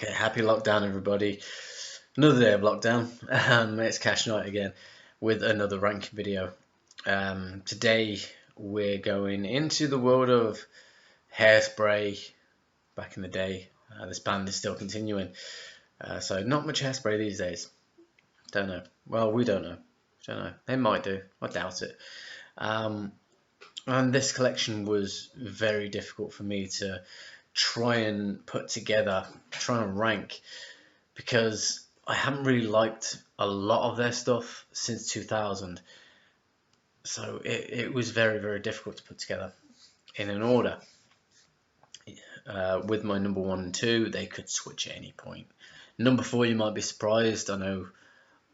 Okay, happy lockdown, everybody. Another day of lockdown. It's Cash Night again with another ranking video. Today we're going into the world of Hairspray. Back in the day, this band is still continuing. So not much Hairspray these days. Don't know. Well, we don't know. Don't know. They might do. I doubt it. And this collection was very difficult for me to try and put together, try and rank, because I haven't really liked a lot of their stuff since 2000. So it was very, very difficult to put together in an order. With my number 1 and 2, they could switch at any point. Number 4, you might be surprised. I know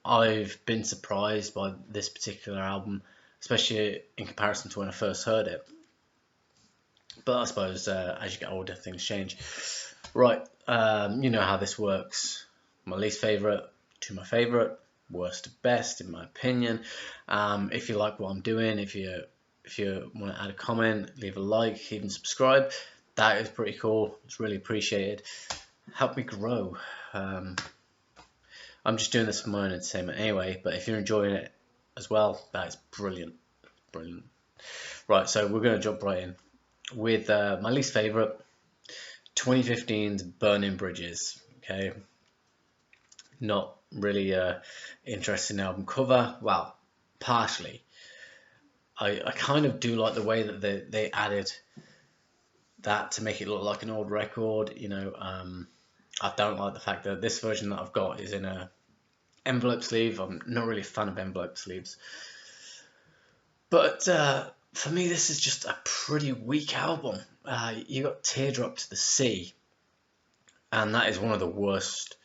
I've been surprised by this particular album, especially in comparison to when I first heard it. But I suppose as you get older, things change. Right, you know how this works. My least favourite to my favourite, worst to best, in my opinion. If you like what I'm doing, if you want to add a comment, leave a like, even subscribe, that is pretty cool. It's really appreciated. Help me grow. I'm just doing this for my own entertainment anyway, but if you're enjoying it as well, that is brilliant. Brilliant. Right, so we're going to jump right in with my least favourite, 2015's Burning Bridges. Okay, not really interesting album cover. Well, partially. I kind of do like the way that they added that to make it look like an old record. I don't like the fact that this version that I've got is in a envelope sleeve. I'm not really a fan of envelope sleeves, but for me, this is just a pretty weak album. You got Teardrop to the Sea, and that is one of the worst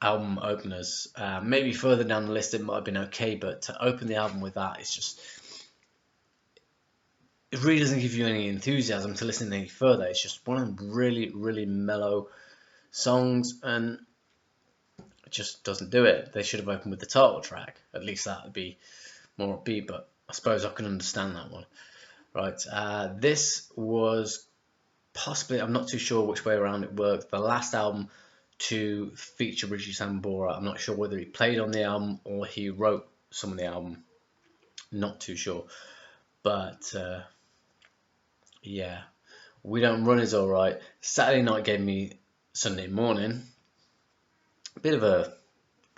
album openers. Maybe further down the list it might have been okay, but to open the album with that, it really doesn't give you any enthusiasm to listen any further. It's just one of them really, really mellow songs, and it just doesn't do it. They should have opened with the title track. At least that would be more upbeat, but I suppose I can understand that one. Right, this was possibly, I'm not too sure which way around it worked, the last album to feature Richie Sambora. I'm not sure whether he played on the album or he wrote some of the album. Not too sure. But yeah, We Don't Run is alright. Saturday Night gave me Sunday Morning. A bit of a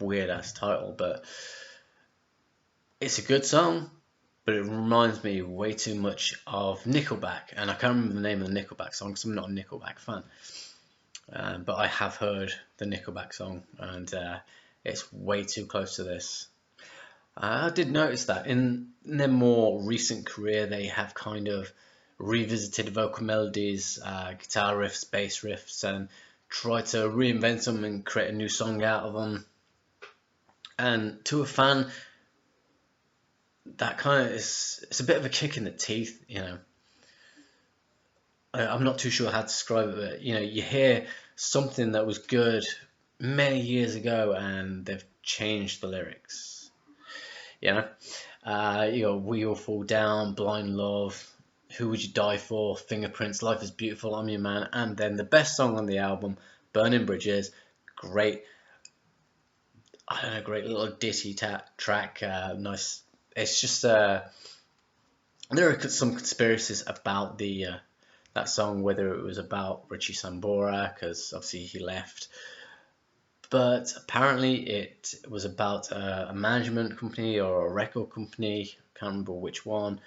weird ass title, but it's a good song. But it reminds me way too much of Nickelback, and I can't remember the name of the Nickelback song because I'm not a Nickelback fan. But I have heard the Nickelback song, and it's way too close to this. I did notice that in their more recent career, they have kind of revisited vocal melodies, guitar riffs, bass riffs, and tried to reinvent them and create a new song out of them. And to a fan, that kind of it's a bit of a kick in the teeth, I'm not too sure how to describe it, but you hear something that was good many years ago and they've changed the lyrics. You got We All Fall Down, Blind Love, Who Would You Die For, Fingerprints, Life Is Beautiful, I'm Your Man, and then the best song on the album, Burning Bridges. Great, I don't know, great little ditty track, nice. It's just there are some conspiracies about that song, whether it was about Richie Sambora, because obviously he left, but apparently it was about a management company or a record company. Can't remember which one.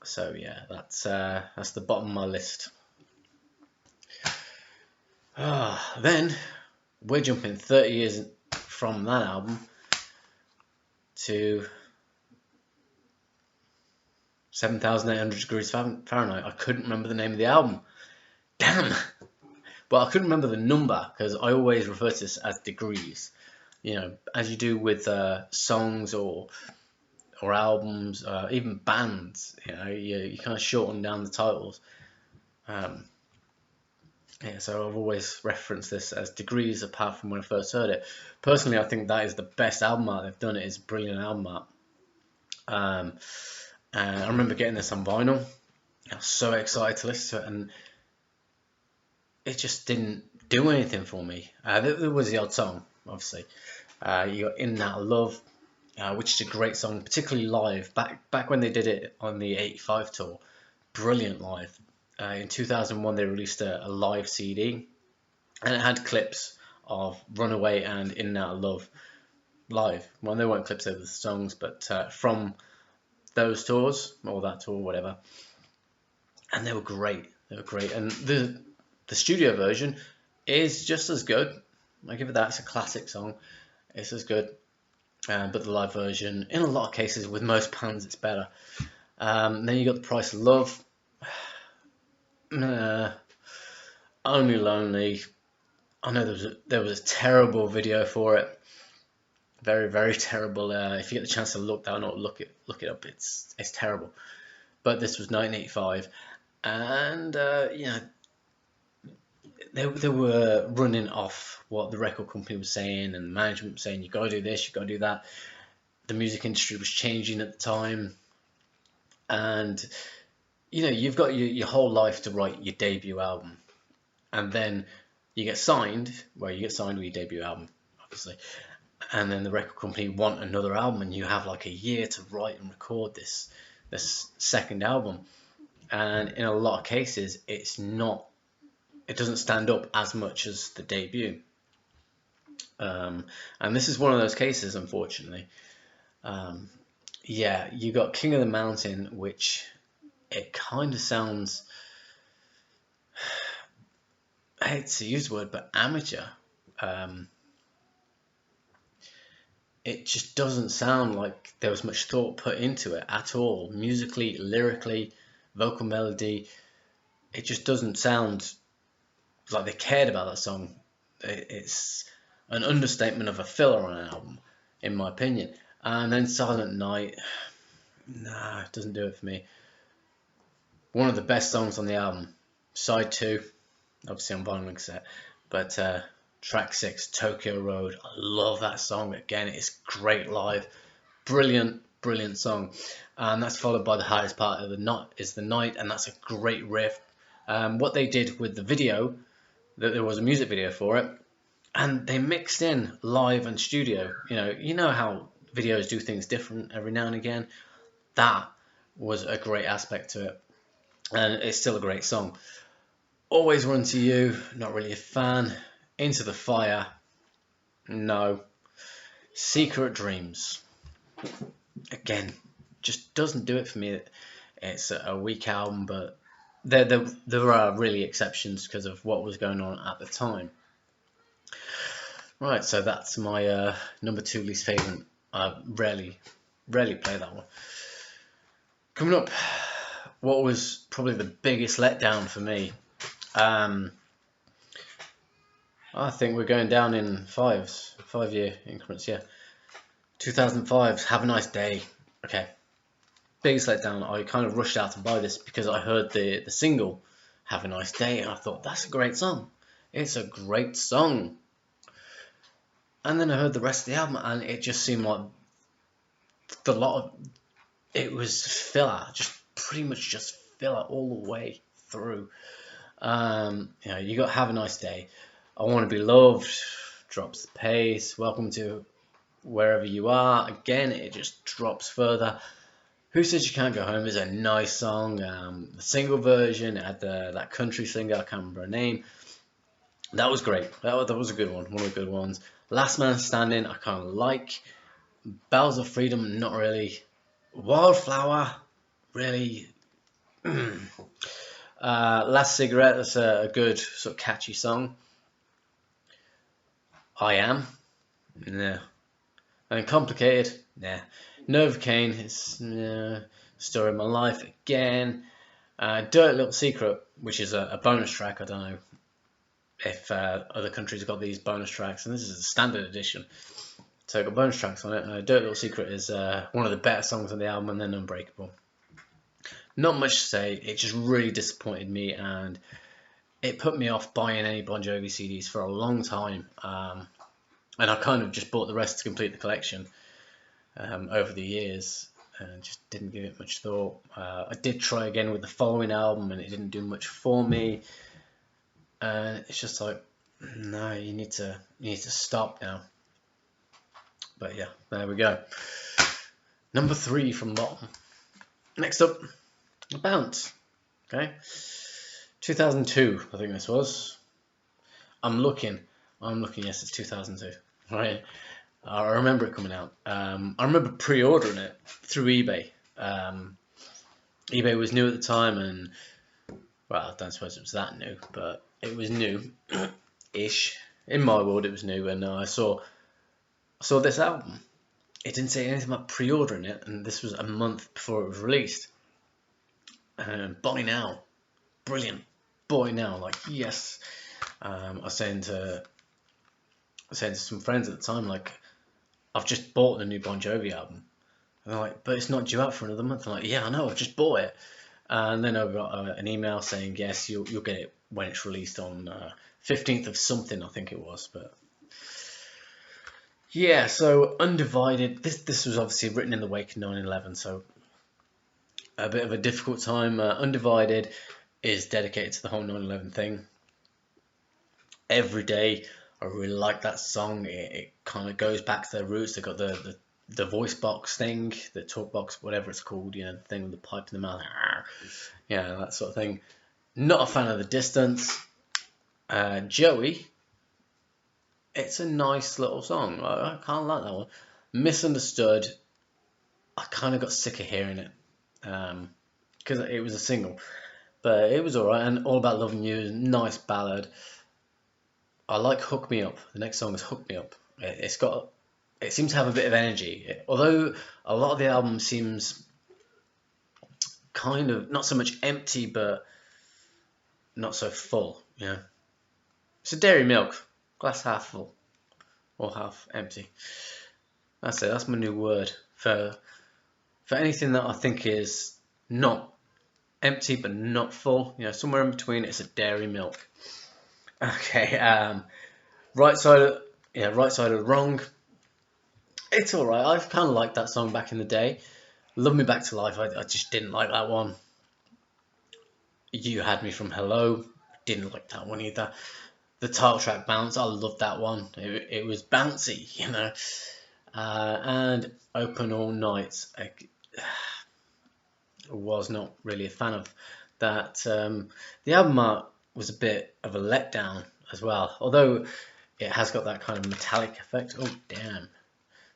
So yeah, that's the bottom of my list. Then we're jumping 30 years from that album to 7,800 Degrees Fahrenheit. I couldn't remember the name of the album. Damn. Well, I couldn't remember the number because I always refer to this as degrees. As you do with songs or albums, even bands. You kind of shorten down the titles. So I've always referenced this as degrees, apart from when I first heard it. Personally, I think that is the best album art they've done. It is a brilliant album art. And I remember getting this on vinyl. I was so excited to listen to it, and it just didn't do anything for me. There was the odd song, obviously. You got In That Love, which is a great song, particularly live. Back when they did it on the '85 tour, brilliant live. In 2001, they released a live CD, and it had clips of Runaway and In That Love live. Well, they weren't clips of the songs, but from those tours, or that tour, whatever. And they were great. They were great. And the studio version is just as good. I give it that. It's a classic song. It's as good. But the live version, in a lot of cases, with most bands, it's better. Then you got The Price of Love. Only Lonely. I know there was a terrible video for it. Very, very terrible. If you get the chance to look that or look it up. It's terrible. But this was 1985, and they were running off what the record company was saying, and the management was saying, you got to do this, you got to do that. The music industry was changing at the time, and you've got your whole life to write your debut album, and then you get signed. Well, you get signed with your debut album, obviously, and then the record company want another album, and you have like a year to write and record this second album. And in a lot of cases, it doesn't stand up as much as the debut. And this is one of those cases, unfortunately. You got King of the Mountain, which it kind of sounds, I hate to use the word, but amateur. It just doesn't sound like there was much thought put into it at all. Musically, lyrically, vocal melody, it just doesn't sound like they cared about that song. It's an understatement of a filler on an album, in my opinion. And then Silent Night, it doesn't do it for me. One of the best songs on the album, side 2, obviously on vinyl cassette, but track 6, Tokyo Road, I love that song. Again, it's great live, brilliant song. And that's followed by The Hardest Part of the Night is the Night, and that's a great riff. What they did with the video, there was a music video for it, and they mixed in live and studio. You know how videos do things different every now and again. That was a great aspect to it, and it's still a great song. Always Run to You, not really a fan. Into the Fire, no. Secret Dreams, again, just doesn't do it for me. It's a weak album, but there are really exceptions because of what was going on at the time. Right, so that's my number 2 least favourite. I rarely play that one. Coming up, what was probably the biggest letdown for me. I think we're going down in 5-year increments, yeah. 2005's Have a Nice Day. Okay. Biggest letdown. I kind of rushed out to buy this because I heard the single Have a Nice Day, and I thought, that's a great song. It's a great song. And then I heard the rest of the album, and it just seemed like it was filler, just pretty much just filler all the way through. You got Have a Nice Day, I Want to Be Loved, Drops the Pace, Welcome to Wherever You Are. Again, it just drops further. Who Says You Can't Go Home is a nice song. The single version, it had that country singer, I can't remember her name. That was great. That was a good one of the good ones. Last Man Standing, I kind of like. Bells of Freedom, not really. Wildflower, really. Last Cigarette, that's a good sort of catchy song. I Am, nah. And Complicated, nah. Novocaine, it's Story of My Life again. Dirty Little Secret, which is a bonus track. I don't know if other countries have got these bonus tracks, and this is a standard edition, so I've got bonus tracks on it. Dirty Little Secret is one of the better songs on the album, and then Unbreakable. Not much to say, it just really disappointed me, and it put me off buying any Bon Jovi CDs for a long time, and I kind of just bought the rest to complete the collection over the years, and just didn't give it much thought. I did try again with the following album, and it didn't do much for me, and it's just like, No, you need to stop now. But yeah, there we go. Number 3 from bottom. Next up, Bounce. Okay, 2002, I think this was. I'm looking. Yes, it's 2002. Right. I remember it coming out. I remember pre-ordering it through eBay. eBay was new at the time, and well, I don't suppose it was that new, but it was new-ish. In my world, it was new, and I saw this album. It didn't say anything about pre-ordering it, and this was a month before it was released. Buy now, brilliant. Buy now, like yes. I was saying to some friends at the time, like, I've just bought the new Bon Jovi album. And they're like, but it's not due out for another month. I'm like, yeah, I know, I've just bought it. And then I got an email saying, yes, you'll get it when it's released on 15th of something, I think it was. But yeah, so Undivided. This was obviously written in the wake of 9/11, so a bit of a difficult time. Undivided is dedicated to the whole 9/11 thing. Every Day, I really like that song. It kind of goes back to their roots. They got the voice box thing, the talk box, whatever it's called, you know, the thing with the pipe in the mouth, yeah, that sort of thing. Not a fan of The Distance. Joey, it's a nice little song. I kind of like that one. Misunderstood, I kind of got sick of hearing it because it was a single, but it was alright. And All About Loving You is a nice ballad. I like Hook Me Up. The next song is Hook Me Up. It seems to have a bit of energy, although a lot of the album seems kind of not so much empty, but not so full. You know, it's a dairy milk, glass half full or half empty. That's it. That's my new word for anything that I think is not empty but not full. You know, somewhere in between. It's a dairy milk. Okay. Right side of the wrong. It's alright. I've kind of liked that song back in the day. Love Me Back to Life. I just didn't like that one. You Had Me From Hello. Didn't like that one either. The title track Bounce. I loved that one. It was bouncy, you know. And Open All Night. I was not really a fan of that. The album art was a bit of a letdown as well. Although it has got that kind of metallic effect. Oh, damn.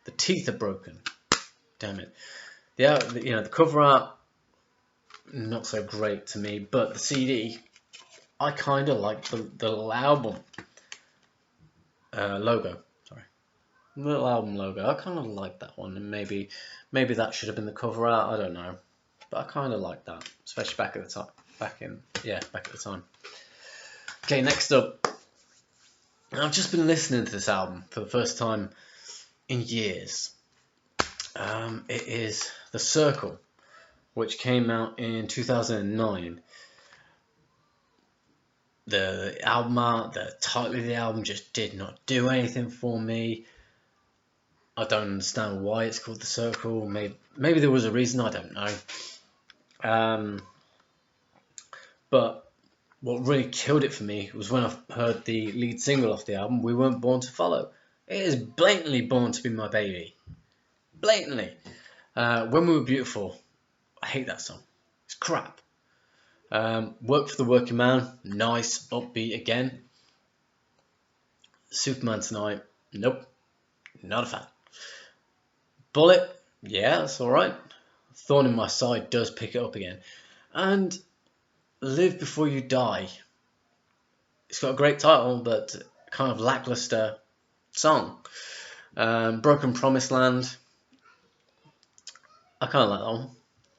The teeth are broken. Damn it. The cover art, not so great to me, but the CD, I kind of like the little album logo. Sorry, little album logo. I kind of like that one, and maybe that should have been the cover art. I don't know, but I kind of like that, especially back at the time. Back at the time. Okay, next up, I've just been listening to this album for the first time in years. It is The Circle, which came out in 2009. The album art, the title of the album just did not do anything for me. I don't understand why it's called The Circle. Maybe there was a reason, I don't know. But what really killed it for me was when I heard the lead single off the album, We Weren't Born to Follow. It is blatantly Born to Be My Baby. Blatantly. When We Were Beautiful, I hate that song. It's crap. Work for the Working Man, nice, upbeat again. Superman Tonight, nope, not a fan. Bullet, yeah, that's alright. Thorn in My Side does pick it up again. And Live Before You Die. It's got a great title, but kind of lackluster song. Broken Promised Land, I kind of like that one.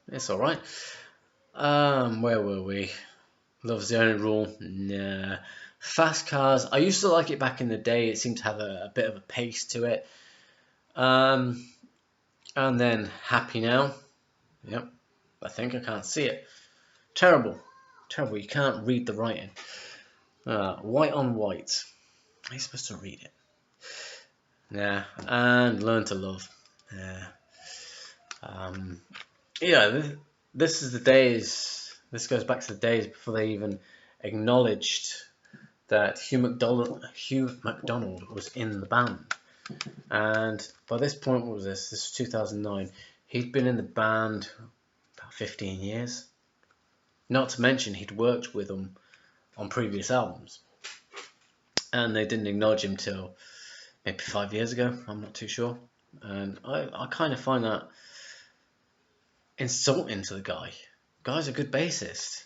It's alright. Where were we? Love's the Only Rule, nah. Fast Cars, I used to like it back in the day. It seemed to have a bit of a pace to it. And then Happy Now. Yep, I think I can't see it. Terrible. You can't read the writing. White on White. How are you supposed to read it? Yeah, and Learn to Love. Yeah. This is the days. This goes back to the days before they even acknowledged that Hugh MacDonald was in the band. And by this point, what was this? This was 2009. He'd been in the band about 15 years. Not to mention he'd worked with them on previous albums. And they didn't acknowledge him till maybe 5 years ago. I'm not too sure. And I kind of find that insulting to the guy. Guy's a good bassist.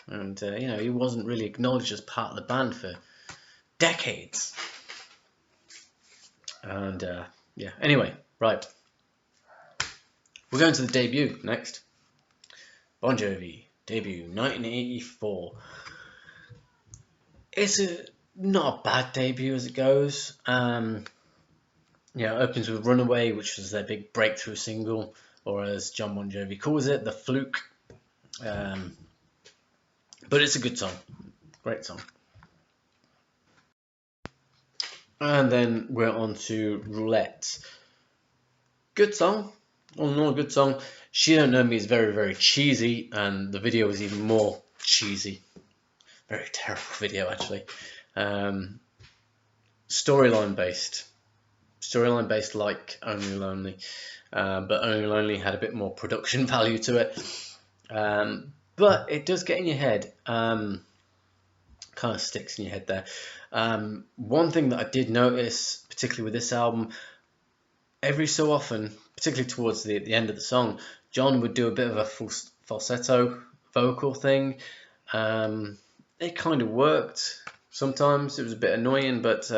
And, he wasn't really acknowledged as part of the band for decades. And, yeah, anyway, right. We're going to the debut next. Bon Jovi, debut, 1984. It's not a bad debut as it goes. It opens with Runaway, which was their big breakthrough single, or as John Bon Jovi calls it, the fluke. But it's a good song. Great song. And then we're on to Roulette. Good song. All in all, a good song. She Don't Know Me is very, very cheesy, and the video is even more cheesy. Very terrible video, actually. Storyline based like Only Lonely. But Only Lonely had a bit more production value to it. But it does get in your head. Kind of sticks in your head there. One thing that I did notice, particularly with this album, every so often, particularly towards the end of the song, John would do a bit of a falsetto vocal thing. It kind of worked. Sometimes it was a bit annoying, but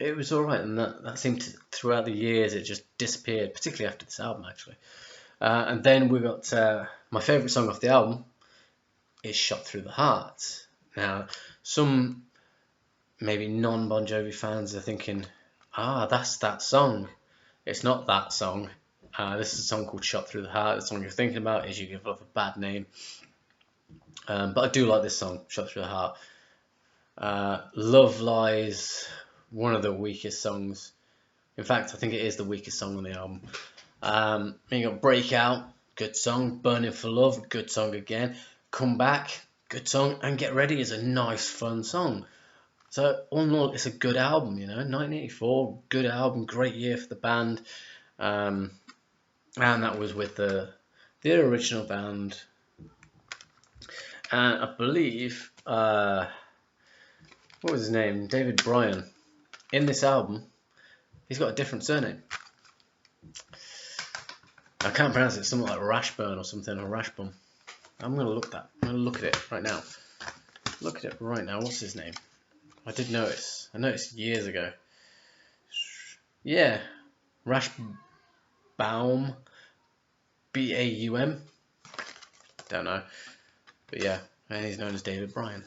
it was alright, and that seemed to, throughout the years, it just disappeared, particularly after this album, actually. And then we got my favourite song off the album is Shot Through the Heart. Now, some maybe non-Bon Jovi fans are thinking, that's that song. It's not that song. This is a song called Shot Through the Heart. The song you're thinking about is You Give Love a Bad Name. But I do like this song, Shot Through the Heart. Love Lies, one of the weakest songs. In fact, I think it is the weakest song on the album. Then you got Breakout, good song. Burning for Love, good song again. Come Back, good song. And Get Ready is a nice, fun song. So, all in all, it's a good album, 1984, good album, great year for the band. And that was with the original band. And I believe, what was his name? David Bryan. In this album, he's got a different surname. I can't pronounce it. Something like Rashburn or something, or Rashbum. I'm gonna look at it right now. Look at it right now. What's his name? I did notice. I noticed years ago. Yeah, Rashbaum, Baum. Don't know, but yeah, and he's known as David Bryan.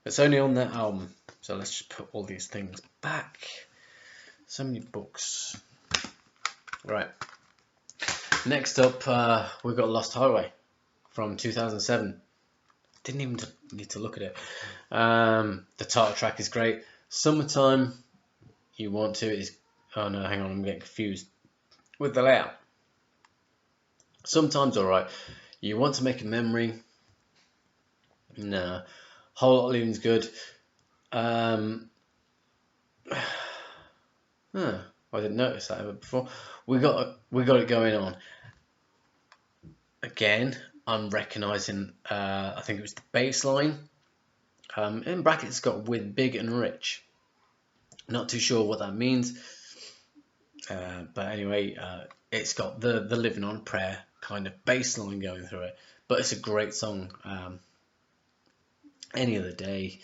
It's only on that album, so let's just put all these things back. So many books. Right. Next up, we've got Lost Highway from 2007. Didn't even need to look at it. The title track is great. Summertime, You Want To is... Oh no, hang on, I'm getting confused with the layout. Sometimes alright. You Want to Make a Memory. Nah. Whole Lot of Leaving's good. I didn't notice that ever before. We got it going on. Again, I'm recognising, I think it was the bass line. In brackets, it's got With Big and Rich. Not too sure what that means. But anyway, it's got the Living on Prayer kind of bass line going through it. But it's a great song. Any Other Day.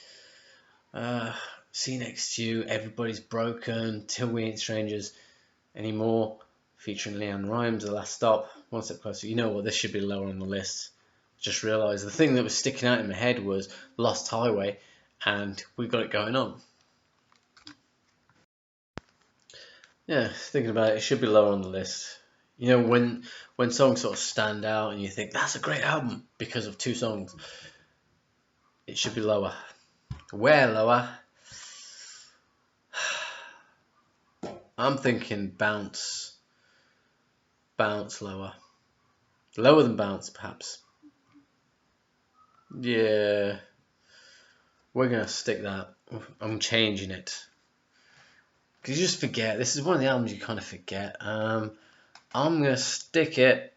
See You Next to You. Everybody's Broken. Till We Ain't Strangers Anymore. Featuring Leanne Rimes, The Last Stop, One Step Closer. You know what, this should be lower on the list. Just realised the thing that was sticking out in my head was Lost Highway, and we got it going on. Yeah, thinking about it, it should be lower on the list. When songs sort of stand out and you think, that's a great album because of two songs, it should be lower. Where lower? I'm thinking Bounce. Bounce lower. Lower than Bounce, perhaps. Yeah, we're gonna stick that. I'm changing it. Because you just forget. This is one of the albums you kind of forget. I'm gonna stick it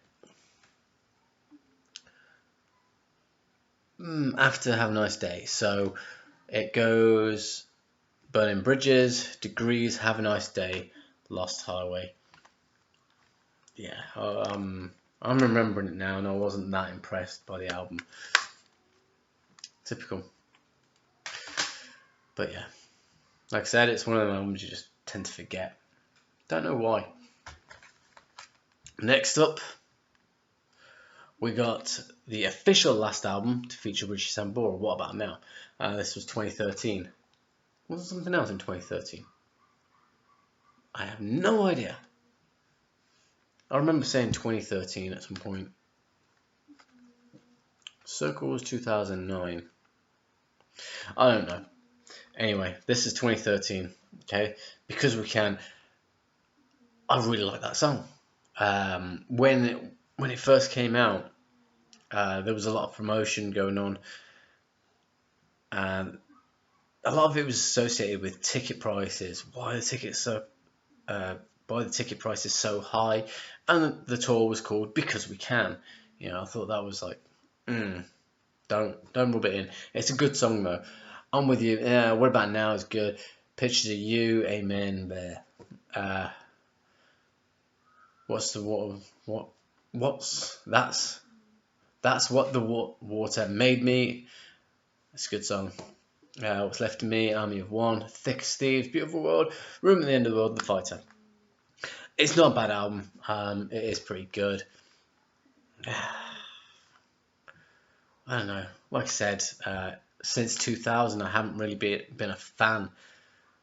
after Have a Nice Day. So it goes Burning Bridges, Degrees, Have a Nice Day, Lost Highway. Yeah, I'm remembering it now, and I wasn't that impressed by the album. Typical. But yeah, like I said, it's one of the albums you just tend to forget. Don't know why. Next up, we got the official last album to feature Richie Sambora. What About Now? This was 2013. Was there something else in 2013? I have no idea. I remember saying 2013 at some point. Circle was 2009. I don't know. Anyway, this is 2013. Okay, Because We Can. I really like that song. When it first came out, there was a lot of promotion going on, and a lot of it was associated with ticket prices. Why the ticket prices so high, and the tour was called Because We Can. I thought that was like, don't rub it in. It's a good song though. I'm with you. Yeah, What About Now is good. Pictures of You, Amen. There. What's the what's that's what the water made me. It's a good song. What's Left of Me, Army of One, Thick as Thieves, Beautiful World, Room at the End of the World, The Fighter. It's not a bad album. It is pretty good. I don't know. Like I said, since 2000, I haven't really been a fan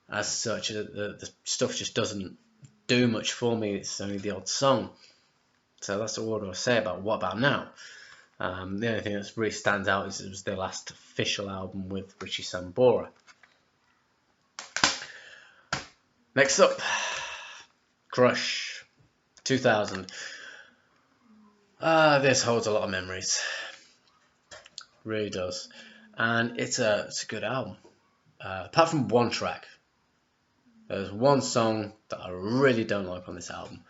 as such. The stuff just doesn't do much for me. It's only the odd song. So that's all I'll say about What About Now. The only thing that really stands out is it was their last official album with Richie Sambora. Next up, Crush, 2000. This holds a lot of memories. Really does. And it's a good album. Apart from one track. There's one song that I really don't like on this album.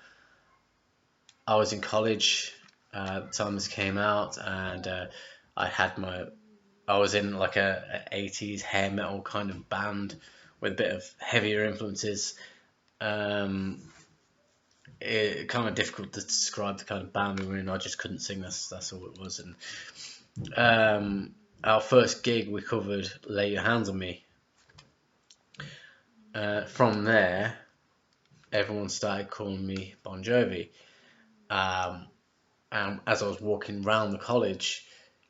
I was in college at the time this came out, and I was in like a 80s hair metal kind of band with a bit of heavier influences. It kind of difficult to describe the kind of band we were in. I just couldn't sing. That's all it was. And our first gig, we covered "Lay Your Hands on Me." From there, everyone started calling me Bon Jovi. And as I was walking around the college,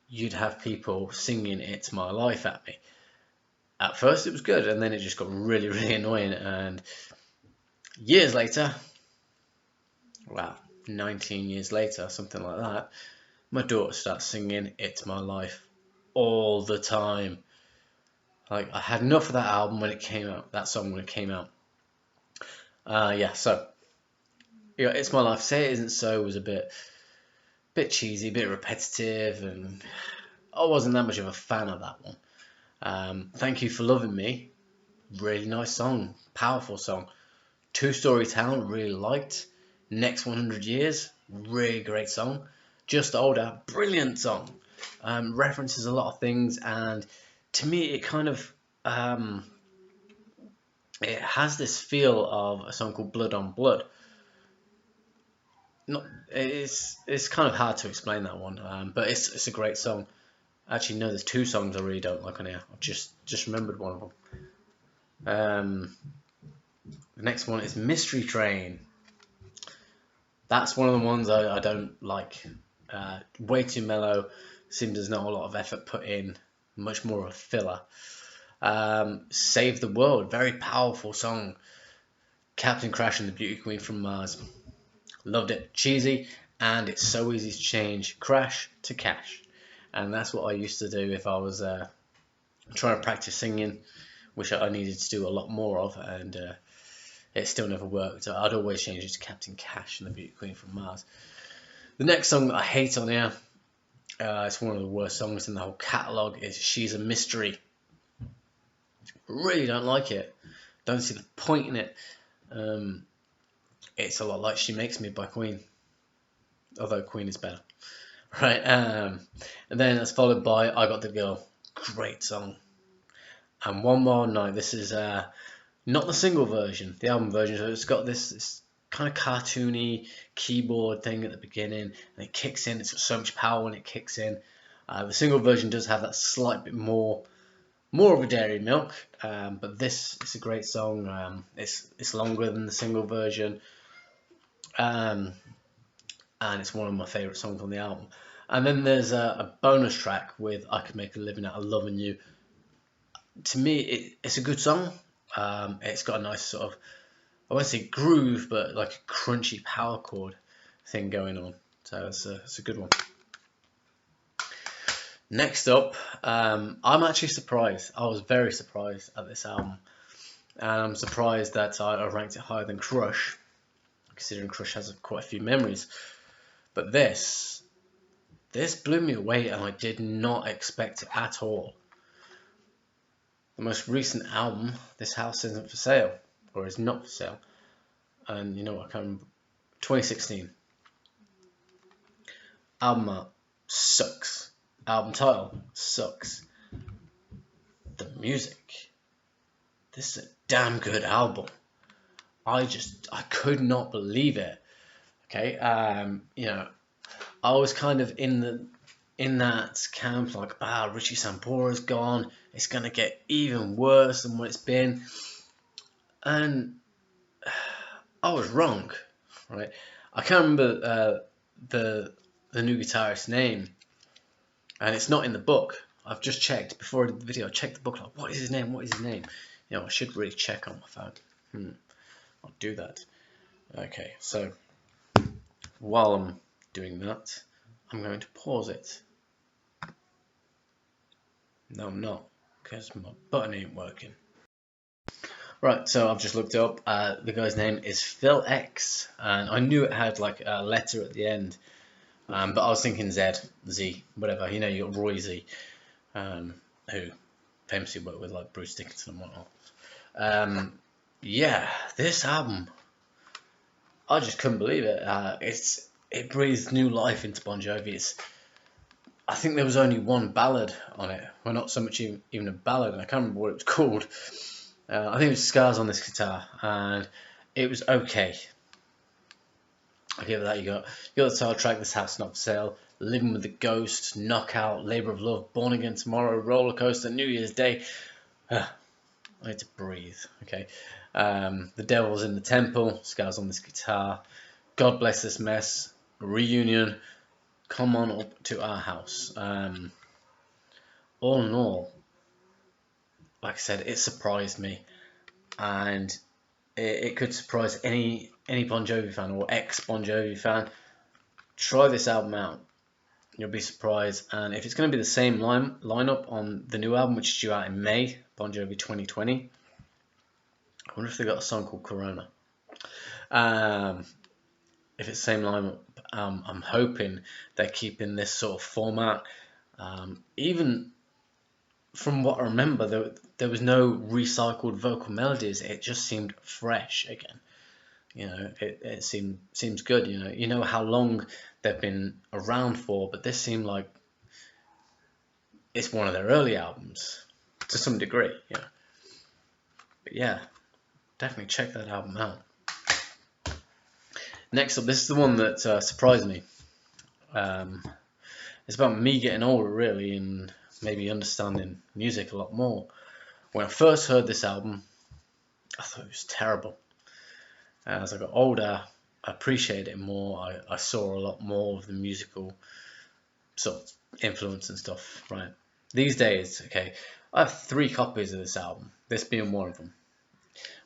you'd have people singing "It's My Life" at me. At first, it was good, and then it just got really, really annoying. And years later, wow, 19 years later, something like that, my daughter starts singing "It's My Life" all the time. Like, I had enough of that album when it came out, that song when it came out. So "It's My Life." Say It Isn't So was a bit cheesy, a bit repetitive, and I wasn't that much of a fan of that one. Thank You for Loving Me, really nice song, powerful song. Two Story Town, really liked. Next 100 Years, really great song. Just Older, brilliant song. References a lot of things, and to me, it kind of it has this feel of a song called Blood on Blood. It's kind of hard to explain that one, but it's a great song. Actually, no, there's two songs I really don't like on here. I've just remembered one of them. The next one is Mystery Train. That's one of the ones I don't like. Way too mellow. Seems there's not a lot of effort put in. Much more of a filler. Save the World. Very powerful song. Captain Crash and the Beauty Queen from Mars. Loved it. Cheesy. And it's so easy to change Crash to Cash. And that's what I used to do if I was trying to practice singing, which I needed to do a lot more of. And it still never worked. I'd always change it to Captain Cash and the Beauty Queen from Mars. The next song that I hate on here, It's one of the worst songs in the whole catalogue. Is She's a Mystery. Really don't like it. Don't see the point in it. It's a lot like She Makes Me by Queen, although Queen is better. Right, and then it's followed by I Got the Girl. Great song. And One More Night. This is not the single version, the album version. So it's got this kind of cartoony keyboard thing at the beginning, and it kicks in. It's got so much power when it kicks in. The single version does have that slight bit more of a dairy milk, but this is a great song. It's longer than the single version, and it's one of my favourite songs on the album. And then there's a bonus track with I Could Make a Living Out of Loving You. To me, it's a good song. It's got a nice sort of, I won't say groove, but like a crunchy power chord thing going on. So it's a good one. Next up, I'm actually surprised. I was very surprised at this album. And I'm surprised that I ranked it higher than Crush, considering Crush has quite a few memories. But this blew me away, and I did not expect it at all. The most recent album, This House Isn't For Sale, or is not for sale. And you know what, I can't remember. 2016. Album art sucks. Album title sucks. The music. This is a damn good album. I could not believe it. Okay, you know, I was kind of in that camp, like, Richie Sampora's gone. It's gonna get even worse than what it's been, and I was wrong. Right, I can't remember the new guitarist's name, and it's not in the book. I've just checked before the video. I checked the book, like, what is his name? What is his name? You know, I should really check on my phone. I'll do that. Okay, so while I'm doing that, I'm going to pause it. No, I'm not, because my button ain't working. Right, so I've just looked up. The guy's name is Phil X, and I knew it had like a letter at the end, but I was thinking Z, whatever. You know, you got Roy Z, who famously worked with like Bruce Dickinson and whatnot. Yeah, this album, I just couldn't believe it. It breathes new life into Bon Jovi. I think there was only one ballad on it. Well, not so much even a ballad, and I can't remember what it was called. I think it was Scars on This Guitar, and it was okay. I give it that. You got the title track, This House Not For Sale, Living With The Ghost, Knockout, Labour of Love, Born Again Tomorrow, Roller Coaster, New Year's Day. I need to breathe. Okay. The Devil's in the Temple, Scars on This Guitar, God Bless This Mess, Reunion, Come On Up to Our House. All in all, like I said, it surprised me, and it could surprise any Bon Jovi fan or ex-Bon Jovi fan. Try this album out. You'll be surprised. And if it's going to be the same lineup on the new album, which is due out in May, Bon Jovi 2020, I wonder if they got a song called Corona. If it's the same lineup, I'm hoping they're keeping this sort of format. Even from what I remember, there was no recycled vocal melodies. It just seemed fresh again. You know, it seems good. You know how long they've been around for, but this seemed like it's one of their early albums to some degree. You know, but yeah, definitely check that album out. Next up, this is the one that surprised me. It's about me getting older, really, and maybe understanding music a lot more. When I first heard this album, I thought it was terrible. As I got older, I appreciated it more. I saw a lot more of the musical sort of influence and stuff. Right. These days, okay, I have 3 copies of this album, this being one of them.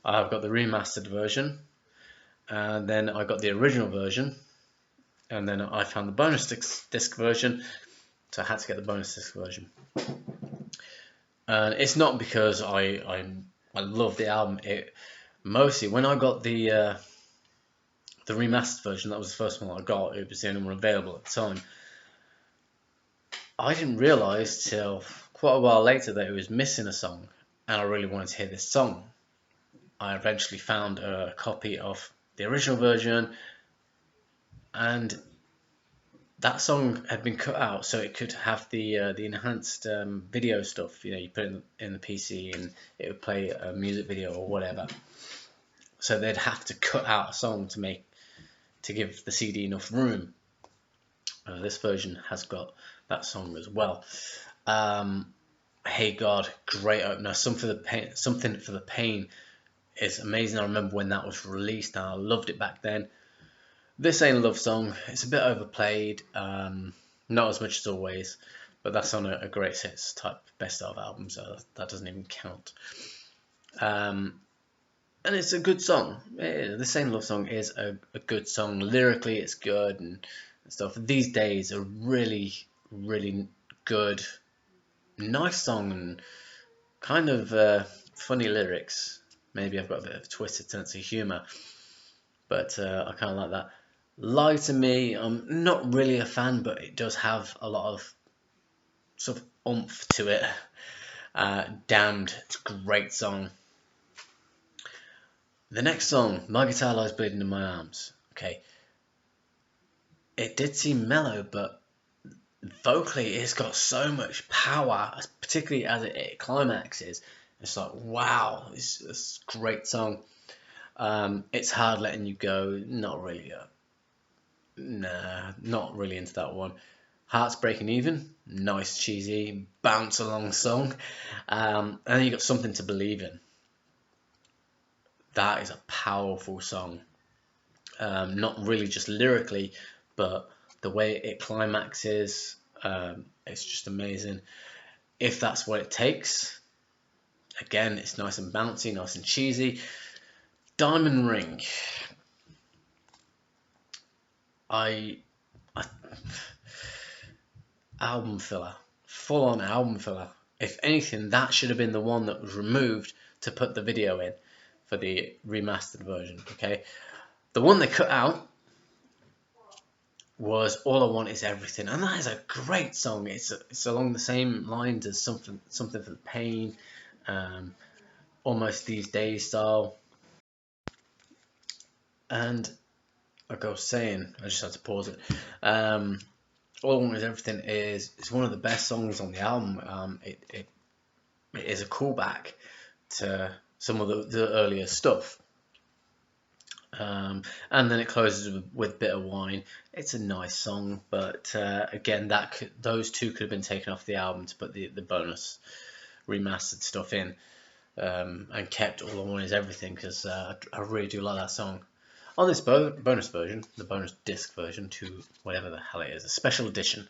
I've got the remastered version, and then I got the original version, and then I found the bonus disc version, so I had to get the bonus disc version. And it's not because I love the album. It mostly, when I got the remastered version, that was the first one I got. It was the only one available at the time. I didn't realise till quite a while later that it was missing a song, and I really wanted to hear this song. I eventually found a copy of the original version, and that song had been cut out so it could have the enhanced video stuff. You know, you put it in the PC and it would play a music video or whatever. So they'd have to cut out a song to give the CD enough room. This version has got that song as well. Hey God, great opener. Something for the Pain is amazing. I remember when that was released and I loved it back then. This Ain't a Love Song. It's a bit overplayed, not as much as Always, but that's on a great hits type best of album, so that doesn't even count. And it's a good song. This Ain't a Love Song is a good song. Lyrically, it's good and stuff. These Days, a really, really good, nice song and kind of funny lyrics. Maybe I've got a bit of a twisted sense of humour, but I kind of like that. Lie to Me, I'm not really a fan, but it does have a lot of sort of oomph to it. Damned, it's a great song. The next song, My Guitar Lies Bleeding in My Arms. Okay, it did seem mellow, but vocally it's got so much power, particularly as it climaxes. It's like, wow, it's a great song. It's Hard Letting You Go, not really not really into that one. Hearts Breaking Even, nice cheesy bounce along song. And then you got Something to Believe In. That is a powerful song. Not really just lyrically, but the way it climaxes, it's just amazing. If That's What It Takes, again, it's nice and bouncy, nice and cheesy. Diamond Ring. Album filler, full on album filler. If anything, that should have been the one that was removed to put the video in for the remastered version. Okay, the one they cut out was All I Want Is Everything, and that is a great song. It's along the same lines as Something for the Pain, Almost These Days style. And like I was saying, I just had to pause it. All I Want Is Everything is one of the best songs on the album. It is a callback to some of the earlier stuff. And then it closes with Bitter Wine. It's a nice song, but again, those two could have been taken off the album to put the bonus remastered stuff in, and kept All I Want Is Everything, because I really do like that song. On this bonus version, the bonus disc version to whatever the hell it is, a special edition,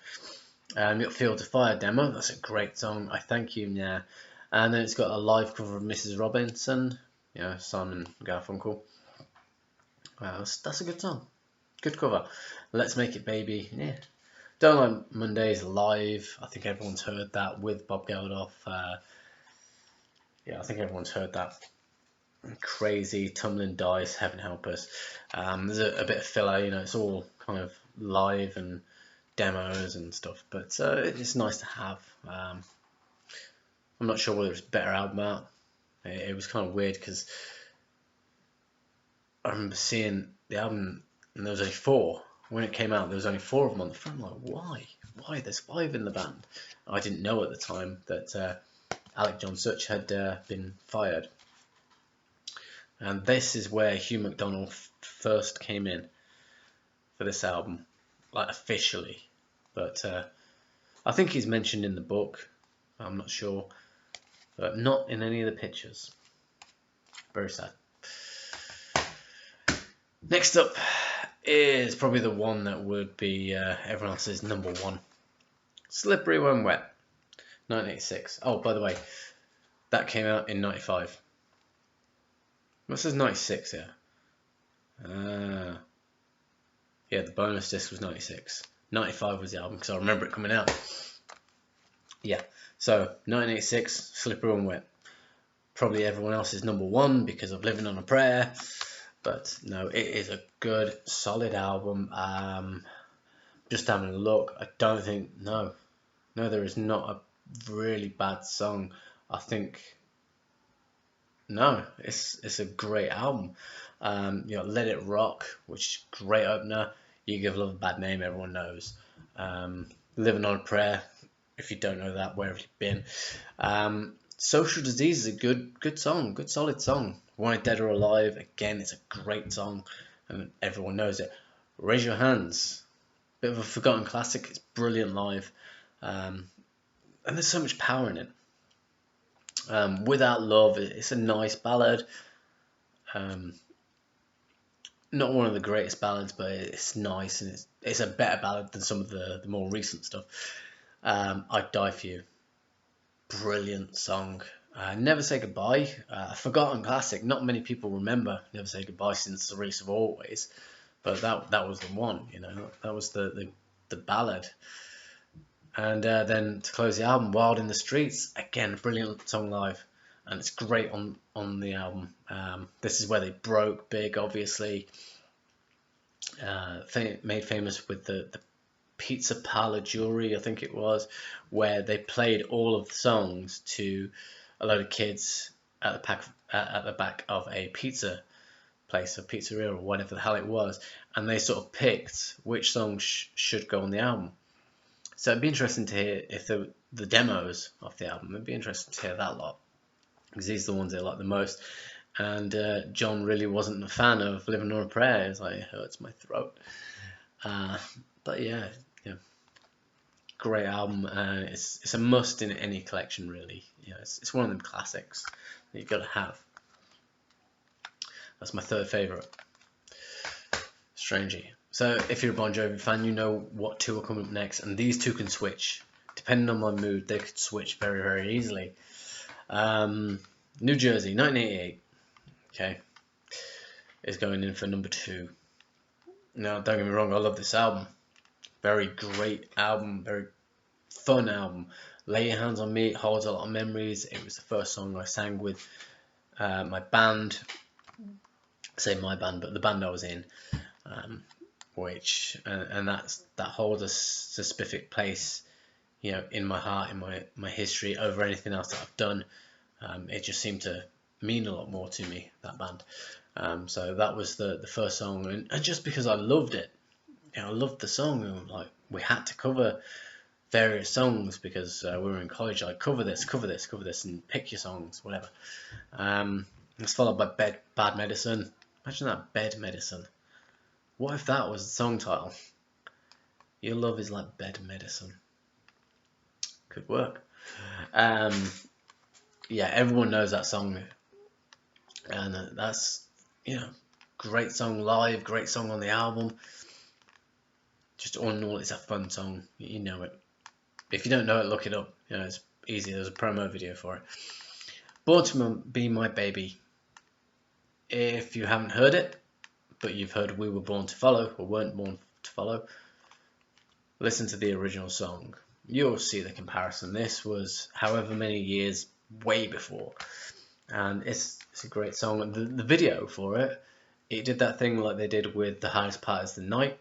you got Field of Fire demo. That's a great song. I Thank You, yeah. And then it's got a live cover of Mrs. Robinson, Simon Garfunkel. That's a good song. Good cover. Let's Make It Baby, yeah. Don't Like Mondays live. I think everyone's heard that with Bob Geldof. I think everyone's heard that. Crazy, Tumbling Dice, Heaven Help Us. There's a bit of filler, it's all kind of live and demos and stuff, but it's nice to have. I'm not sure whether it's a better album out. It was kind of weird because I remember seeing the album and there was only 4. When it came out, there was only 4 of them on the front. I'm like, why? Why? There's 5 in the band. I didn't know at the time that Alec John Such had been fired. And this is where Hugh McDonald first came in for this album, like officially. But I think he's mentioned in the book. I'm not sure, but not in any of the pictures. Very sad. Next up is probably the one that would be everyone else's number 1. Slippery When Wet, 1986. Oh, by the way, that came out in 95. What says 96 here? Yeah, the bonus disc was 96. 95 was the album because I remember it coming out. Yeah, so 1986, Slippery When Wet. Probably everyone else's number 1 because of Living on a Prayer. But no, it is a good, solid album. Just having a look, I don't think, no, No, there is not a really bad song. I think no, it's a great album. Let It Rock, which is a great opener. You Give Love a Bad Name, everyone knows. Living on a Prayer, if you don't know that, where have you been? Social Disease is a good song, good solid song. Wanted Dead or Alive, again, it's a great song, and everyone knows it. Raise Your Hands, bit of a forgotten classic. It's brilliant live, and there's so much power in it. Without Love, it's a nice ballad. Um, Not one of the greatest ballads, but it's nice, and it's a better ballad than some of the more recent stuff. I'd Die For You, brilliant song. Never Say Goodbye, a forgotten classic. Not many people remember Never Say Goodbye since the release of Always, but that was the one. That was the ballad. And then to close the album, Wild in the Streets, again, brilliant song live, and it's great on the album. This is where they broke big, obviously. Made famous with the Pizza Parlor Jewelry, I think it was, where they played all of the songs to a load of kids at the back of a pizza place, a pizzeria or whatever the hell it was, and they sort of picked which songs should go on the album. So it'd be interesting to hear if the demos of the album. It'd be interesting to hear that lot, because these are the ones they like the most. And John really wasn't a fan of Living on a Prayer. It's like, it hurts my throat. But yeah, great album. It's a must in any collection, really. It's one of them classics that you've got to have. That's my third favourite. Strangely. So if you're a Bon Jovi fan, you know what two are coming up next, and these two can switch. Depending on my mood, they could switch very, very easily. New Jersey, 1988. Okay. Is going in for number 2. Now, don't get me wrong, I love this album. Very great album, very fun album. Lay Your Hands on Me holds a lot of memories. It was the first song I sang with my band. I say my band, but the band I was in. And that holds a specific place, in my heart, in my history, over anything else that I've done. It just seemed to mean a lot more to me, that band. So that was the first song, and just because I loved it, I loved the song, and like we had to cover various songs because we were in college. Like cover this, and pick your songs, whatever. It's followed by Bad Medicine. Imagine that, Bed Medicine. What if that was the song title? Your love is like bed medicine. Could work. Yeah, everyone knows that song, and that's great song live, great song on the album. Just all in all, it's a fun song. You know it. If you don't know it, look it up. It's easy. There's a promo video for it. Born to Be My Baby. If you haven't heard it, but you've heard We Were Born to Follow, or Weren't Born to Follow, listen to the original song. You'll see the comparison. This was however many years way before, and it's a great song. The video for it did that thing like they did with The Hardest Part Is the Night,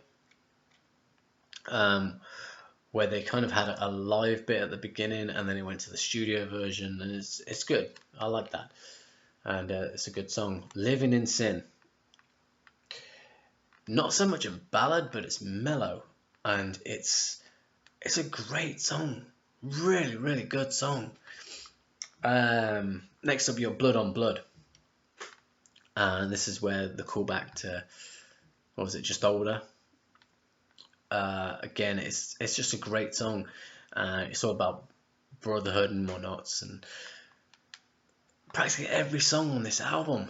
where they kind of had a live bit at the beginning, and then it went to the studio version, and it's good. I like that, and it's a good song. Living in Sin. Not so much a ballad, but it's mellow, and it's a great song. Really, really good song. Next up, your Blood on Blood, and this is where the callback to, what was it, Just Older. Again, it's just a great song. It's all about brotherhood and whatnots, and practically every song on this album.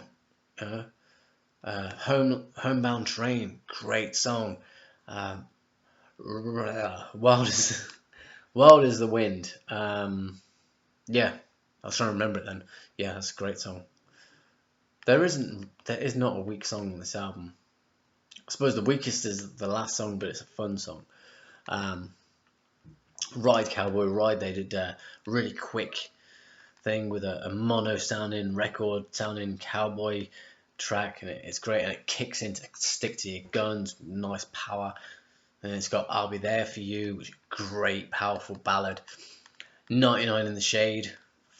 Homebound Train, great song. Wild as the Wind. Yeah, I was trying to remember it then. Yeah, that's a great song. There is not a weak song on this album. I suppose the weakest is the last song, but it's a fun song. Ride Cowboy Ride, they did a really quick thing with a mono sounding record sounding cowboy track, and it's great, and it kicks into Stick to Your Guns, nice power. And it's got I'll Be There For You, which is a great, powerful ballad. 99 in the Shade,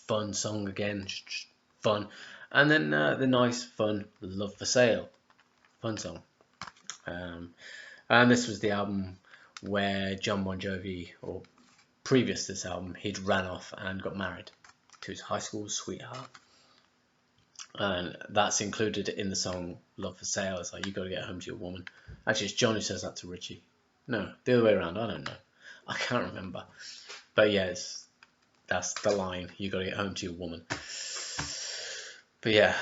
fun song again, just fun. And then the nice, fun Love for Sale, fun song. And this was the album where John Bon Jovi, or previous to this album, he'd ran off and got married to his high school sweetheart. And that's included in the song Love for Sale. It's like, you got to get home to your woman. Actually, it's John who says that to Richie. No, the other way around. I don't know. I can't remember. But yeah, that's the line. You got to get home to your woman. But yeah,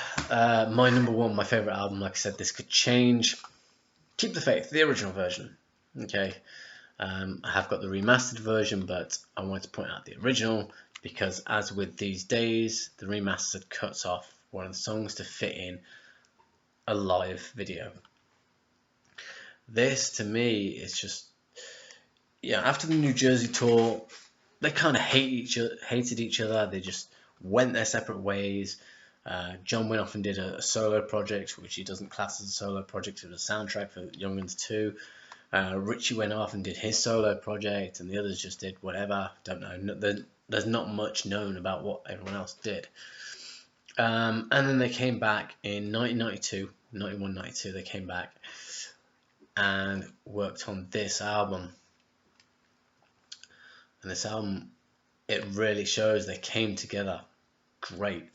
my number one, my favourite album, like I said, this could change. Keep the Faith, the original version. Okay. I have got the remastered version, but I wanted to point out the original because, as with these days, the remastered cuts off one of the songs to fit in a live video. This, to me, is just, yeah, after the New Jersey tour, they kind of hated each other. They just went their separate ways. John went off and did a solo project, which he doesn't class as a solo project. It was a soundtrack for Young'uns 2. Richie went off and did his solo project, and the others just did whatever. Don't know. There's not much known about what everyone else did. And then they came back in 1992, 91, 92. They came back and worked on this album. And this album, it really shows they came together great.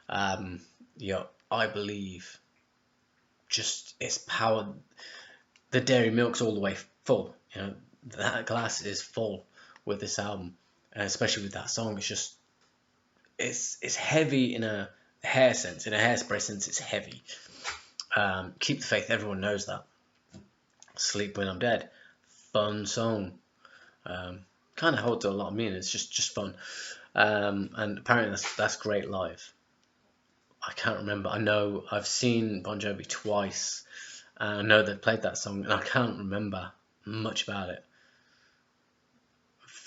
I Believe, just its power. The dairy milk's all the way full. You know, that glass is full with this album, and especially with that song. It's just, it's heavy in a hair sense, in a hairspray sense. It's heavy. Keep the Faith. Everyone knows that. Sleep When I'm Dead, fun song. Kind of holds a lot of meaning. It's just fun. And apparently that's great live. I can't remember. I know I've seen Bon Jovi twice. I know they played that song, and I can't remember much about it.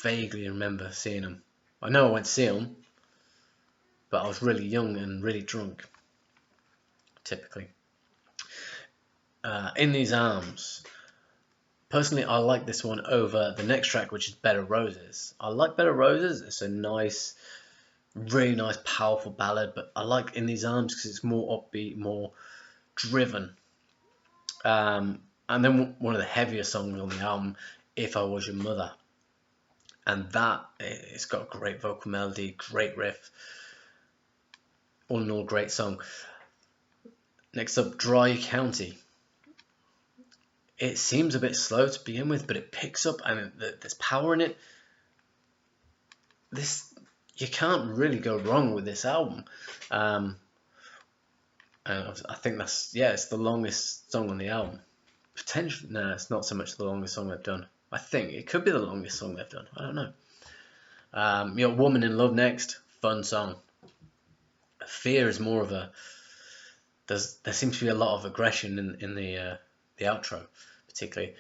Vaguely remember seeing them. I know I went to see them, but I was really young and really drunk, typically. In These Arms, personally, I like this one over the next track, which is Bed of Roses. I like Bed of Roses. It's a nice, really nice, powerful ballad, but I like In These Arms because it's more upbeat, more driven. And then one of the heavier songs on the album, If I Was Your Mother. And that, it's got a great vocal melody, great riff. All in all, great song. Next up, Dry County. It seems a bit slow to begin with, but it picks up and there's power in it. You can't really go wrong with this album. And I think it's the longest song on the album. Potentially, no, it's not so much the longest song they've done. I think it could be the longest song they've done. I don't know. You got Woman in Love next, fun song. Fear is more of a. There seems to be a lot of aggression in the outro, particularly.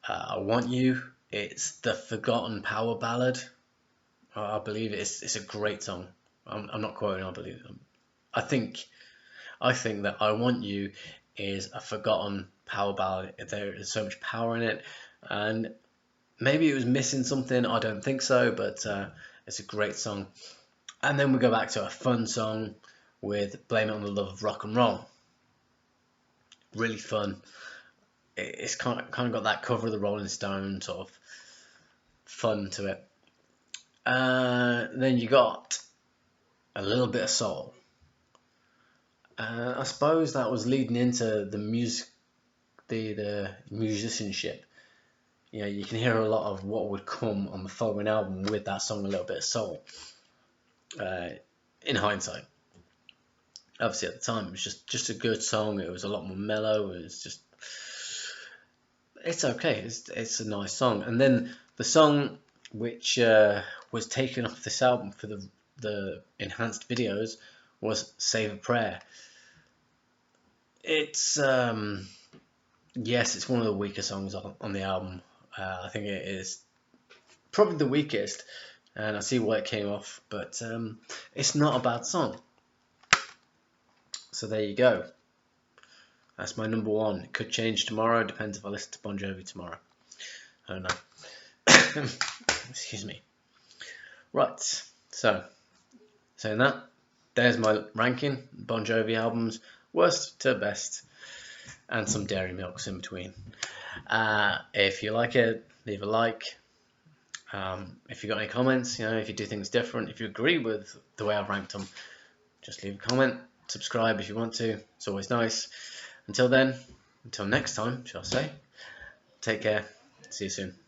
I Want You. It's the forgotten power ballad. I believe it's a great song. I'm not quoting. I believe. I think that I Want You is a forgotten power ballad. There is so much power in it, and maybe it was missing something. I don't think so, but it's a great song. And then we go back to a fun song with Blame It on the Love of Rock and Roll. Really fun. It's kind of got that cover of the Rolling Stones sort of fun to it. Then you got A Little Bit of Soul. I suppose that was leading into the music, the musicianship. You know, you can hear a lot of what would come on the following album with that song, A Little Bit of Soul. In hindsight, obviously at the time it was just a good song. It was a lot more mellow. It's okay. It's a nice song. And then the song which was taken off this album for the enhanced videos was Save a Prayer. It's yes, it's one of the weaker songs on the album. I think it is probably the weakest, and I see why it came off, but it's not a bad song. So there you go. That's my number one. It could change tomorrow. Depends if I listen to Bon Jovi tomorrow. I don't know. Excuse me. Right, so saying that, there's my ranking. Bon Jovi albums, worst to best, and some dairy milks in between. If you like it, leave a like. If you got any comments, if you do things different, if you agree with the way I've ranked them, just leave a comment. Subscribe if you want to. It's always nice. Until then, until next time, shall I say. Take care. See you soon.